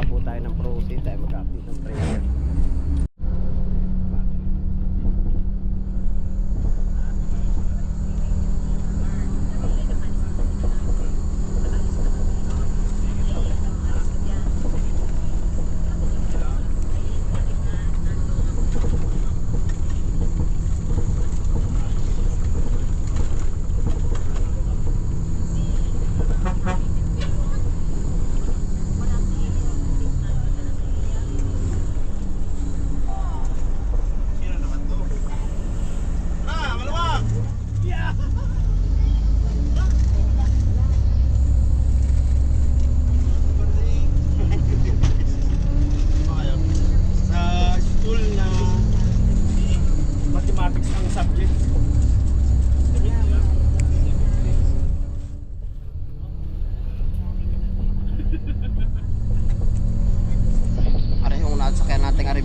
po tayo ng process, tayo mag-update ng pressure.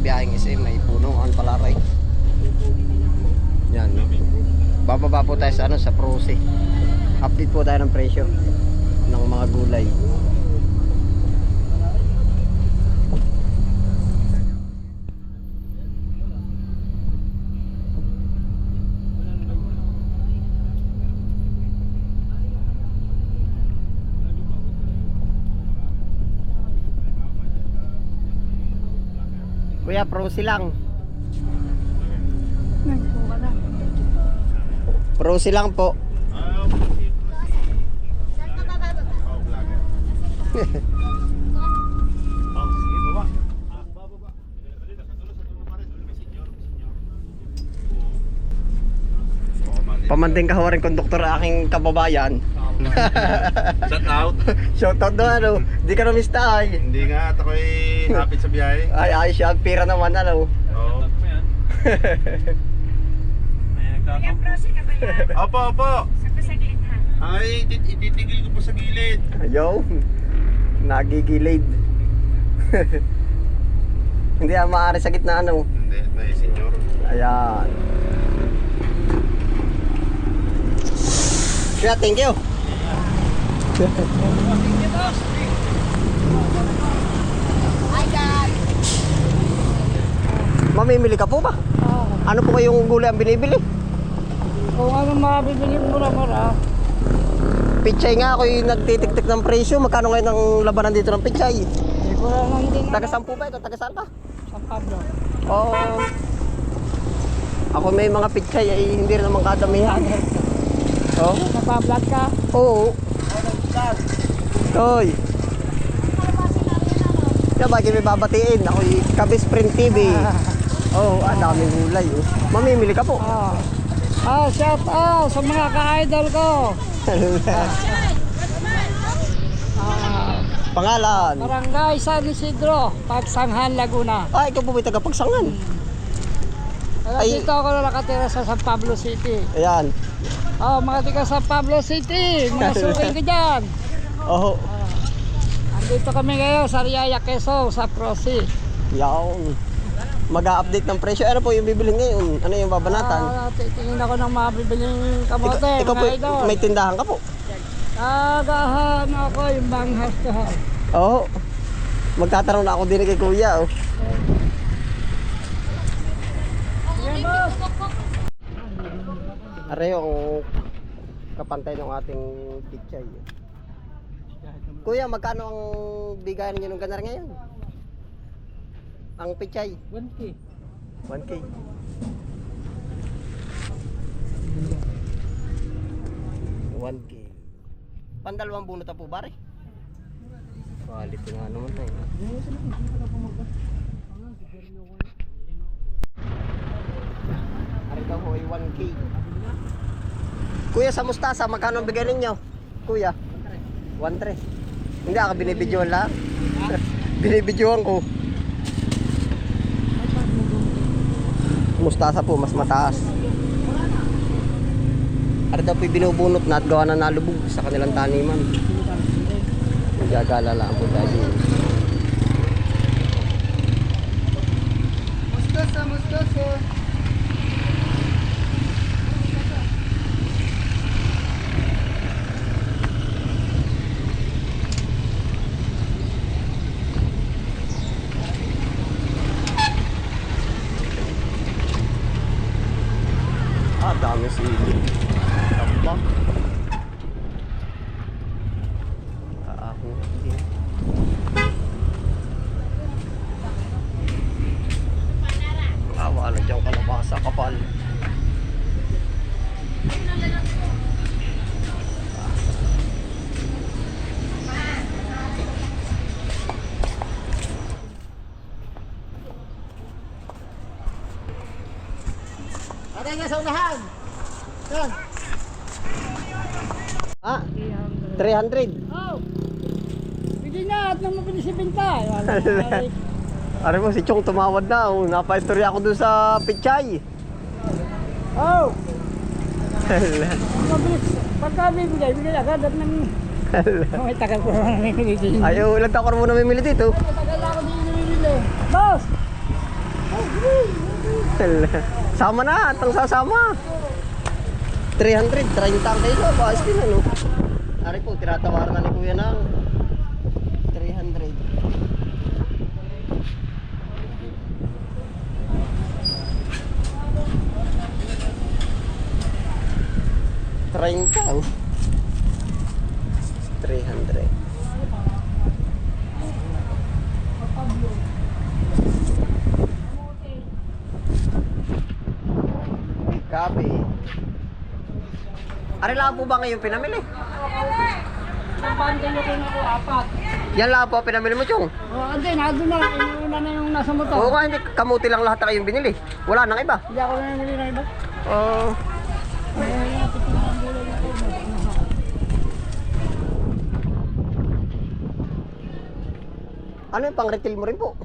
Biyaheng SM may punuan pala rin. Yan. Bababa po tayo sa sa Proce. Update po tayo ng presyo ng mga gulay. Kuya, Proce lang. Proce lang po. Pamanding kahuwaring konduktor aking kababayan. Shout out. Shout out na di ka na-miss ay. Hindi nga, at ako'y hapit sa biyahe. Ay, siya, pira naman Oo. Opo. Ay, ititigil ko po sa gilid. Ayaw. Nagigilid. Hindi maaari sa gitna Hindi, may senyor. Ayan. Kuya, thank you. Hi guys! Mamimili ka po ba? Ano po kayong gulay ang binibili? Kung ano mabibili mura-mura. Pichay nga, ako yung nagtitik-tik ng presyo. Magkano ngayon ang labanan dito ng pichay? Hindi ko lang din. Taga saan po ba ito? Taga saan ka? San Pablo. Oo. Ako may mga pichay ay hindi rin naman kadamihan. Oo. Nabablog ka? Oo. Toy. Kaya bagay may babatiin. Ako yung Kabis Print TV. Oo, ang daming gulay. Mamimili ka po. Shout out sa mga ka-idol ko. Pangalan? Barangay San Isidro, Pagsanghan, Laguna. Ikaw po may tagapagsangan. Dito ako nakatira sa San Pablo City. Ayan. Mga tiga San Pablo City, mga suking ko dyan. Oo. Andito kami ngayon sa Riaya, Quezon, sa Proce. Yaon. Mag-a-update ng presyo. Ano po yung bibili ngayon? Ano yung babanatan? Titingin ako ng mabibiling kamote, Ikaw po, mga idol. may tindahan ka po? Agahan ako yung banghas ko. Oo. Magtatanong na ako din kay Kuya. Are yung kapantay ng ating pichay. Kuya, magkano ang bigayan niyo ng ganar ngayon? Ang pichay? 1K. 1K. 1K. Pandalawang bunot na po ba rin? Quality nga naman na yun. Arito ho ay 1K. Kuya, sa mustasa, magkano ang bigay ninyo? Kuya? 1.3. Hindi ako binibidyohan lang. Binibidyohan ko. Mustasa po, mas mataas. Arito po binubunot na at gawa na nalubog sa kanilang taniman. Magagala lang po dahil. Mustasa. Wala dyan kalabasa kapal. Ate nga sa unahan. Yan. Ah, 300. Oh. Bigyan na at nang mabilis ibenta. Ano mo, si Chong tumawad na. Oh, napaistorya ako dun sa Pichay. Oh. Mabilis. Pagka bibigay, bigay agad at nang... May tagal ko naman namimili. Ayaw, ilang taon ka muna mamimili dito. Tagal ako din namimili. Boss! Sama na, at ang sasama. 300, 30 ang kayo. Baas din ano. Ari po, tinatawaran na ni Kuya ng 300. Oh. 300. Gabi. Ari lang po ba ngayon pinamili? Napantay ko na ako 4. Yan lang po pinamili mo, Chong. Oh, ante, nandun na. Inuuna na yung nasa motor. Oo nga, hindi. Kamuti lang lahat na kayong binili. Wala nang iba. Hindi ako namimili na iba. Oo. Ano yung pang-retail mo rin po?